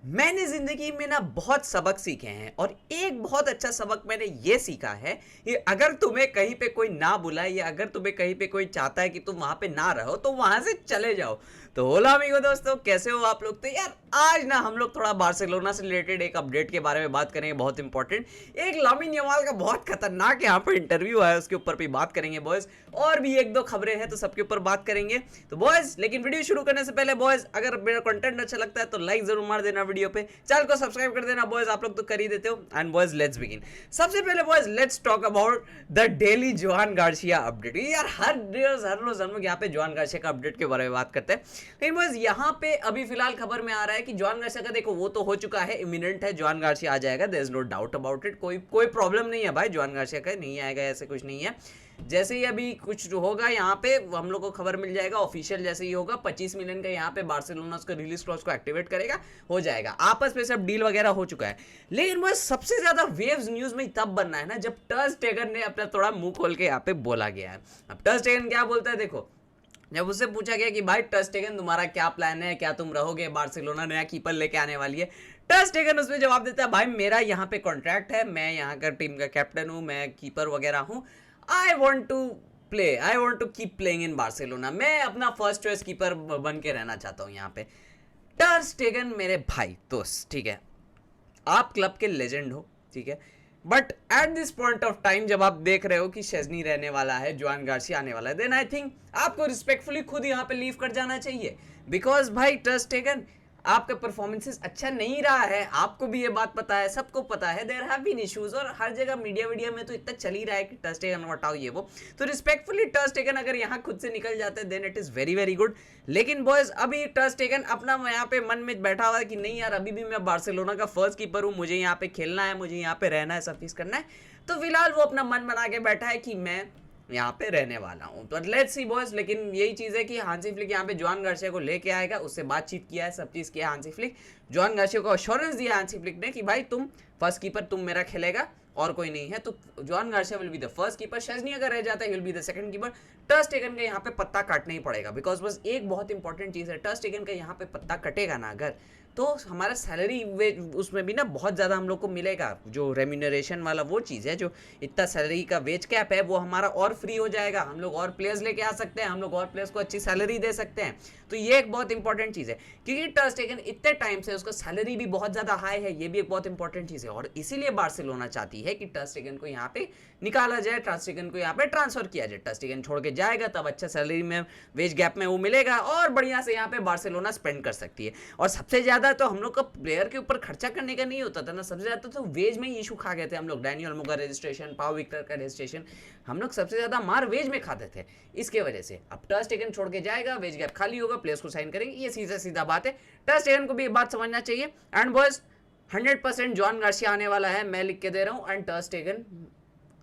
मैंने जिंदगी में ना बहुत सबक सीखे हैं और एक बहुत अच्छा सबक मैंने ये सीखा है कि अगर तुम्हें कहीं पे कोई ना बुलाए या अगर तुम्हें कहीं पे कोई चाहता है कि तुम वहां पे ना रहो तो वहां से चले जाओ। तो होला अमीगो दोस्तों, कैसे हो आप लोग? तो यार आज ना हम लोग थोड़ा बार्सिलोना से रिलेटेड एक अपडेट के बारे में बात करेंगे, बहुत इंपॉर्टेंट। एक लामिन यमाल का बहुत खतरनाक यहाँ पे इंटरव्यू आया, उसके ऊपर भी बात करेंगे बॉयज। और भी एक दो खबरें हैं तो सबके ऊपर बात करेंगे। तो बॉयज, लेकिन वीडियो शुरू करने से पहले बॉयज, अगर मेरा कंटेंट अच्छा लगता है तो लाइक जरूर मार देना वीडियो पे, चैनल को सब्सक्राइब कर देना बॉयज, आप लोग तो कर ही देते हो। And boys let's begin. सबसे पहले boys let's talk about the daily Johan Garcia update. यार हर रोज हम लोग यहाँ पे जोहान गार्सिया का अपडेट के बारे में बात करते हैं, लेकिन बॉयज यहाँ पे अभी फिलहाल खबर में आ रहा है कि जोहान गार्सिया का देखो वो तो हो चुका है, इमिनेंट है, जोहान गार्सिया आ जाएगा, there is no doubt about it. कोई प्रॉब्लम नहीं है भाई, जोहान गार्सिया का नहीं आएगा ऐसे कुछ नहीं है। जैसे ही अभी कुछ होगा यहाँ पे हम लोग को खबर मिल जाएगा ऑफिशियल, जैसे ही होगा 25 मिलियन का यहाँ पे बार्सिलोना उसका रिलीज क्लॉज को एक्टिवेट करेगा, हो जाएगा। आपस में सब डील वगैरह हो चुका है। लेकिन बस सबसे ज्यादा वेव्स न्यूज में तब बनना है ना जब टर स्टेगन ने अपना थोड़ा मुंह खोल के यहाँ पे बोला गया है। अब टर स्टेगन क्या बोलता है देखो, जब उससे पूछा गया कि भाई टर स्टेगन तुम्हारा क्या प्लान है, क्या तुम रहोगे, बार्सिलोना नया कीपर लेके आने वाली है। टर स्टेगन उसमें जवाब देता है भाई मेरा यहाँ पे कॉन्ट्रैक्ट है, मैं यहाँ का टीम का कैप्टन हूँ, मैं कीपर वगैरह हूँ, I want to play, I want to keep playing in Barcelona, मैं अपना फर्स्ट चॉइस कीपर बन के रहना चाहता हूँ यहाँ पे। टर स्टेगन मेरे भाई दोस्त, ठीक है, आप क्लब के लेजेंड हो, ठीक है, but at this point of time जब आप देख रहे हो कि शेजनी रहने वाला है, जोहान गार्सिया आने वाला है, देन आई थिंक आपको रिस्पेक्टफुली खुद यहाँ पे लीव कर जाना चाहिए। बिकॉज भाई टर स्टेगन आपका परफॉर्मेंसेस अच्छा नहीं रहा है, आपको भी ये बात पता है, सबको पता है, देयर हैव बीन इश्यूज, और हर जगह मीडिया में तो इतना चल ही रहा है कि टर स्टेगन हटाओ ये वो। तो रिस्पेक्टफुली टर स्टेगन अगर यहाँ खुद से निकल जाते हैं then it is very very good. लेकिन बॉयज अभी टर स्टेगन अपना यहाँ पे मन में बैठा हुआ है कि नहीं यार अभी भी मैं बार्सिलोना का फर्स्ट कीपर हूँ, मुझे यहाँ पे खेलना है, मुझे यहाँ पे रहना है, सब चीज करना है। तो फिलहाल वो अपना मन बना के बैठा है कि मैं यहाँ पे रहने वाला हूँ। तो लेट्स सी बॉयज, लेकिन यही चीज़ है कि हांसी फ्लिक यहाँ पे जोहान गार्सिया को लेके आएगा, उससे बातचीत किया है, सब चीज़ किया हांसी फ्लिक। जोहान गार्सिया को अश्योरेंस दिया हांसी फ्लिक ने कि भाई तुम फर्स्ट कीपर, तुम मेरा खेलेगा और कोई नहीं है। तो Johan Garcia will be the first keeper, Szczesny अगर रह जाता है will be the second keeper. Ter Stegen का यहाँ पे पत्ता काटना ही पड़ेगा, बिकॉज बस एक बहुत इंपॉर्टेंट चीज़ है, टर स्टेगन का यहाँ पे पत्ता कटेगा ना अगर, तो हमारा सैलरी वेज उसमें भी ना बहुत ज़्यादा हम लोग को मिलेगा, जो रेम्यूनरेशन वाला वो चीज़ है, जो इतना सैलरी का वेज कैप है वो हमारा और फ्री हो जाएगा, हम लोग और प्लेयर्स लेके आ सकते हैं, हम लोग और प्लेयर्स को अच्छी सैलरी दे सकते हैं। तो ये एक बहुत इंपॉर्टेंट चीज़ है, क्योंकि टर स्टेगन इतने टाइम से उसका सैलरी भी बहुत ज़्यादा हाई है, ये भी एक बहुत इंपॉर्टेंट चीज़ है। और इसीलिए बार्सिलोना चाहती है कि टर स्टेगन को यहाँ पे निकाला जाए, टर स्टेगन को यहाँ पे ट्रांसफर किया जाए। टर स्टेगन छोड़ के जाएगा तब अच्छा सैलरी में, वेज गैप में वो मिलेगा और बढ़िया से यहाँ पे बार्सिलोना स्पेंड कर सकती है। और सबसे ज़्यादा तो हम लोग का प्लेयर के ऊपर खर्चा करने का नहीं होता था ना, सबसे ज़्यादा तो वेज में ही इशू खा गए थे हम लोग। डैनी ओल्मो का रजिस्ट्रेशन, पाव विक्टर का रजिस्ट्रेशन, हम लोग सबसे ज़्यादा मार वेज में खाते थे, इसके वजह से। अब टर स्टेगन छोड़ के जाएगा, वेज गैप खाली होगा, प्लेयर्स को साइन करेंगे, ये सीधा सीधा बात है। टर स्टेगन को भी ये बात समझना चाहिए। एंड बॉयज 100% जोहान गार्सिया आने वाला है, मैं लिख के दे रहा हूँ। एंड टर स्टेगन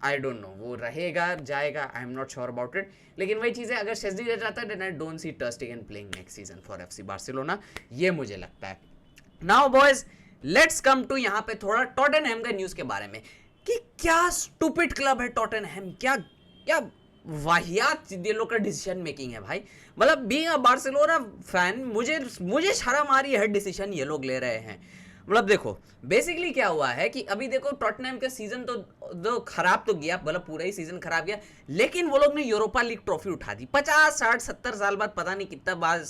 आई डोंट नो वो रहेगा जाएगा, I am not sure about it. लेकिन वही चीज़ है, अगर शेज़नी रह जाता है then I don't see ter Stegen playing next season for FC Barcelona, ये मुझे लगता है। Now boys let's come to यहाँ पे थोड़ा टॉटनहैम का न्यूज़ के बारे में, कि क्या स्टूपिड क्लब है टॉटनहैम, क्या क्या वाहियात ये लोग का डिसीजन मेकिंग है भाई। मतलब बीइंग अ बार्सिलोना फैन मुझे शर्म आ रही है डिसीजन ये लोग ले रहे हैं। मतलब देखो बेसिकली क्या हुआ है कि अभी देखो टॉटनहैम का सीजन तो खराब तो गया, मतलब पूरा ही सीजन खराब गया, लेकिन वो लोग ने यूरोपा लीग ट्रॉफी उठा दी 50 60 70 साल बाद, पता नहीं कितना बाद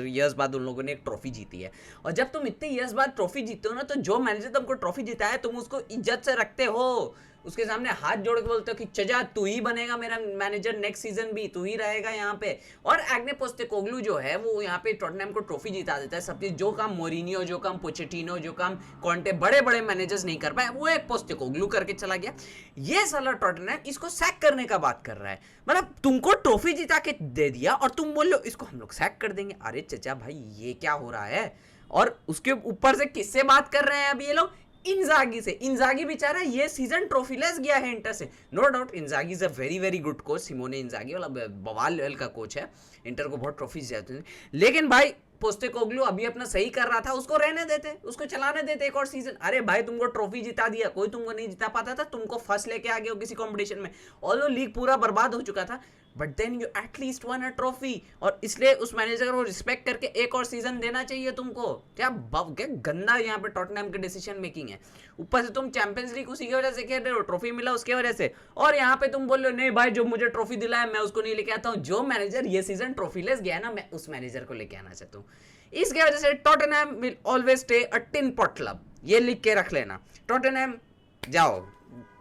ईयर्स बाद उन लोगों ने एक ट्रॉफी जीती है। और जब तुम इतने ईयर्स बाद ट्रॉफी जीते हो ना, तो जो मैनेजर तुमको ट्रॉफी जिताया तुम उसको इज्जत से रखते हो, उसके सामने हाथ जोड़ के बोलते हो कि चजा तू ही बनेगा मेरा मैनेजर, नेक्स्ट सीजन भी तू ही रहेगा यहाँ पे। और एग्ने पोस्टेकोग्लू जो है वो यहाँ पे टॉटनहैम को ट्रॉफी जिता देता है, सब चीज, जो काम मोरिनियो, जो काम पोचेटिनो, जो काम कॉन्टे बड़े बड़े मैनेजर्स नहीं कर पाए, वो एक पोस्टेकोग्लू करके चला गया। ये साला टॉटनहैम इसको सैक करने का बात कर रहा है, मतलब तुमको ट्रॉफी जिता के दे दिया और तुम बोल लो इसको हम लोग सैक कर देंगे। अरे चचा भाई ये क्या हो रहा है? और उसके ऊपर से किससे बात कर रहे हैं अभी ये लोग? इंजागी से। इंजागी बेचारा ये सीजन ट्रॉफीलेस गया है इंटर से, no doubt Inzaghi is a very very good coach, Simone Inzaghi वाला बवाल लेवल का कोच है, इंटर को बहुत ट्रॉफीज जाते हैं। लेकिन भाई पोस्टेकोग्लू अभी अपना सही कर रहा था, उसको रहने देते, उसको चलाने देते एक और सीजन। अरे भाई तुमको ट्रॉफी जिता दिया, कोई तुमको नहीं जिता पाता था, तुमको फर्स्ट लेके आ गए हो किसी कंपटीशन में, ऑल्दो लीग पूरा बर्बाद हो चुका था। But then you at least won a trophy, और इसलिए उस मैनेजर को रिस्पेक्ट करके एक और सीजन देना चाहिए तुमको। क्या गंदा यहाँ पे टॉटनहम की डिसीजन मेकिंग है। ऊपर से तुम चैंपियंस लीग उसी की वजह से खेल रहे हो, ट्रॉफी मिला उसके वजह से, और यहाँ पे तुम बोल रहे हो नहीं भाई जो मुझे ट्रॉफी दिलाया मैं उसको नहीं लेके आता हूँ। जो मैनेजर ये सीजन ट्रॉफी लेस गया ना, मैं उस मैनेजर को लेके आना चाहता हूँ। इसकी वजह से Tottenham will always stay a tin pot club, ये लिख के रख लेना। टॉटनहम जाओ,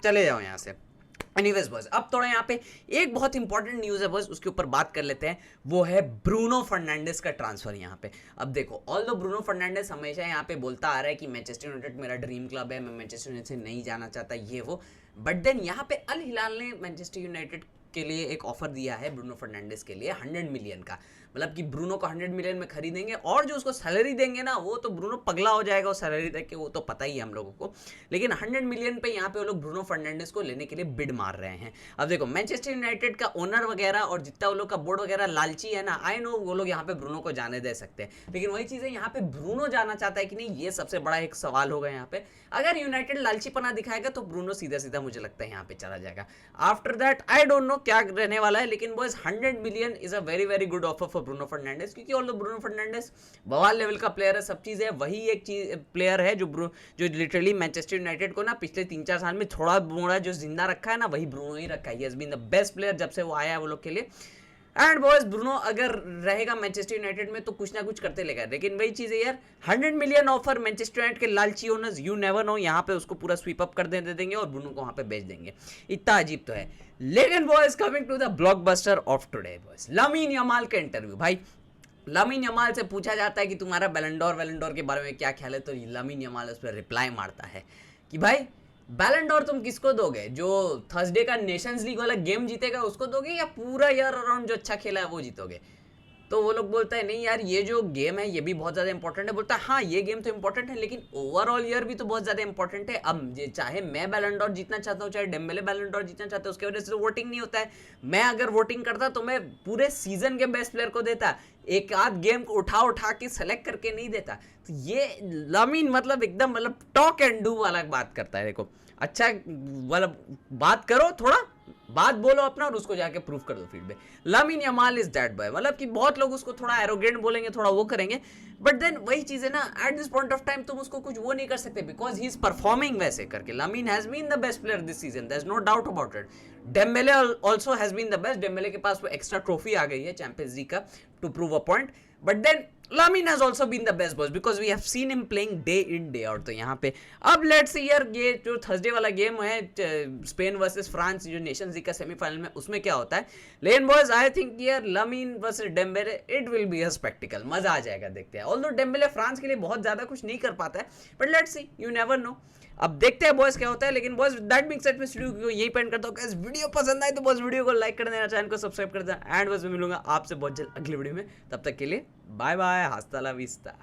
चले जाओ यहाँ से। एनीवेज बॉयज, अब थोड़ा यहाँ पे एक बहुत इंपॉर्टेंट न्यूज़ है बॉयज, उसके ऊपर बात कर लेते हैं। वो है ब्रूनो फर्नांडिस का ट्रांसफर यहाँ पे। अब देखो, ऑल्दो ब्रूनो फर्नांडिस हमेशा यहाँ पे बोलता आ रहा है कि मैनचेस्टर यूनाइटेड मेरा ड्रीम क्लब है, मैं मैनचेस्टर यूनाइटेड से नहीं जाना चाहता, ये वो। बट देन यहाँ पे अल हिलाल ने मैनचेस्टर यूनाइटेड के लिए एक ऑफर दिया है ब्रूनो फर्नांडिस के लिए 100 मिलियन का। मतलब कि ब्रूनो को 100 मिलियन में खरीदेंगे, और जो उसको सैलरी देंगे ना, वो तो ब्रूनो पगला हो जाएगा वो सैलरी देख के, वो तो पता ही है हम लोगों को। लेकिन 100 मिलियन पे यहाँ पे वो लोग ब्रूनो फर्नांडिस को लेने के लिए बिड मार रहे हैं। अब देखो, मैनचेस्टर यूनाइटेड का ओनर वगैरह और जितना वो लोग का बोर्ड वगैरह लालची है ना, आई नो वो लोग यहाँ पे ब्रूनो को जाने दे सकते हैं, लेकिन वही चीज़ है यहाँ पे ब्रूनो जाना चाहता है कि नहीं, ये सबसे बड़ा एक सवाल होगा यहाँ पे। अगर यूनाइटेड लालचीपना दिखाएगा तो ब्रूनो सीधा सीधा मुझे लगता है यहाँ पे चला जाएगा। After that I don't know क्या रहने वाला है, लेकिन boys 100 million is a very very good offer for Bruno Fernandes, क्योंकि ऑल्दो ब्रूनो फर्नांडिस बवाल लेवल का प्लेयर है, सब चीज़ है। वही एक चीज प्लेयर है जो लिटरली मैनचेस्टर यूनाइटेड को ना पिछले 3-4 साल में थोड़ा मोड़ा जो जिंदा रखा है ना, वही ब्रूनो ही रखा है। He has been the best player जब से वो आया है वो लोग के लिए। एंड बॉयज, ब्रूनो अगर रहेगा मैनचेस्टर यूनाइटेड में तो कुछ ना कुछ करते लेगा। लेकिन वही चीज़ है यार, 100 मिलियन ऑफर मैनचेस्टर यूनाइटेड के लालची ओनर्स, यू नेवर नो, यहाँ पे उसको पूरा स्वीप अप कर दे देंगे और ब्रूनो को वहाँ पे बेच देंगे। इतना अजीब तो है। लेकिन boys, coming to the blockbuster of today boys, Lamine Yamal का इंटरव्यू। भाई लामीन यमाल से पूछा जाता है कि तुम्हारा बैलेंडोर के बारे में क्या ख्याल है, तो लामीन यमाल उस पर रिप्लाई मारता है कि भाई बैलेंडोर तुम किसको दोगे, जो थर्सडे का नेशंस लीग वाला गेम जीतेगा उसको दोगे, या पूरा ईयर अराउंड जो अच्छा खेला है वो जीतोगे। तो वो लोग बोलता है नहीं यार, ये जो गेम है ये भी बहुत ज़्यादा इंपॉर्टेंट है। बोलता है हाँ ये गेम तो इंपॉर्टेंट है, लेकिन ओवरऑल ईयर भी तो बहुत ज़्यादा इंपॉर्टेंट है। अब ये चाहे मैं बैलेंडोर जीतना चाहता हूँ, चाहे डेम्बेले बैलेंडोर जीतना चाहता है, उसके वजह से तो वोटिंग नहीं होता है। मैं अगर वोटिंग करता तो मैं पूरे सीजन के बेस्ट प्लेयर को देता, एक आध गेम को उठा के सेलेक्ट करके नहीं देता। तो ये लामीन मतलब एकदम मतलब टॉक एंड डू वाला बात करता है। देखो अच्छा, मतलब बात करो, थोड़ा बात बोलो अपना, और उसको जाके प्रूफ कर दो फील्ड में। लामीन यमाल इज दैट बॉय। मतलब कि बहुत लोग उसको थोड़ा एरोगेंट बोलेंगे, थोड़ा वो करेंगे, बट देन वही चीज है ना, at this point of time तुम उसको कुछ वो नहीं कर सकते, बिकॉज ही इज परफॉर्मिंग वैसे करके। Lamine has been the best player this season, there is no doubt about it. Dembele also has been the best. Dembele के पास वो एक्स्ट्रा ट्रॉफी आ गई है चैंपियंस लीग का to prove a point, but then Lamin has also been the best boss because we have seen him playing day in day out। तो यहाँ पे अब लेट्स सी यार, ये जो थर्सडे वाला गेम है स्पेन वर्सेस फ्रांस जो नेशंस लीग का सेमीफाइनल में, उसमें क्या होता है। लेकिन बॉयज आई थिंक यार लामीन versus Dembélé it will be a spectacled, मजा आ जाएगा, देखते हैं। ऑल्दो डेम्बेले फ्रांस के लिए बहुत ज्यादा कुछ नहीं कर पाता है, but let's see, you never know. अब देखते हैं बॉयज क्या होता है। लेकिन बॉयज दैट बीइंग सेड, मैं वीडियो को यही पेंड करता हूँ। गाइस वीडियो पसंद आए तो बॉयज वीडियो को लाइक कर देना, चैनल को सब्सक्राइब कर देना, एंड बॉयज मैं मिलूंगा आपसे बहुत जल्द अगले वीडियो में। तब तक के लिए बाय बाय, हस्ता ला विस्ता।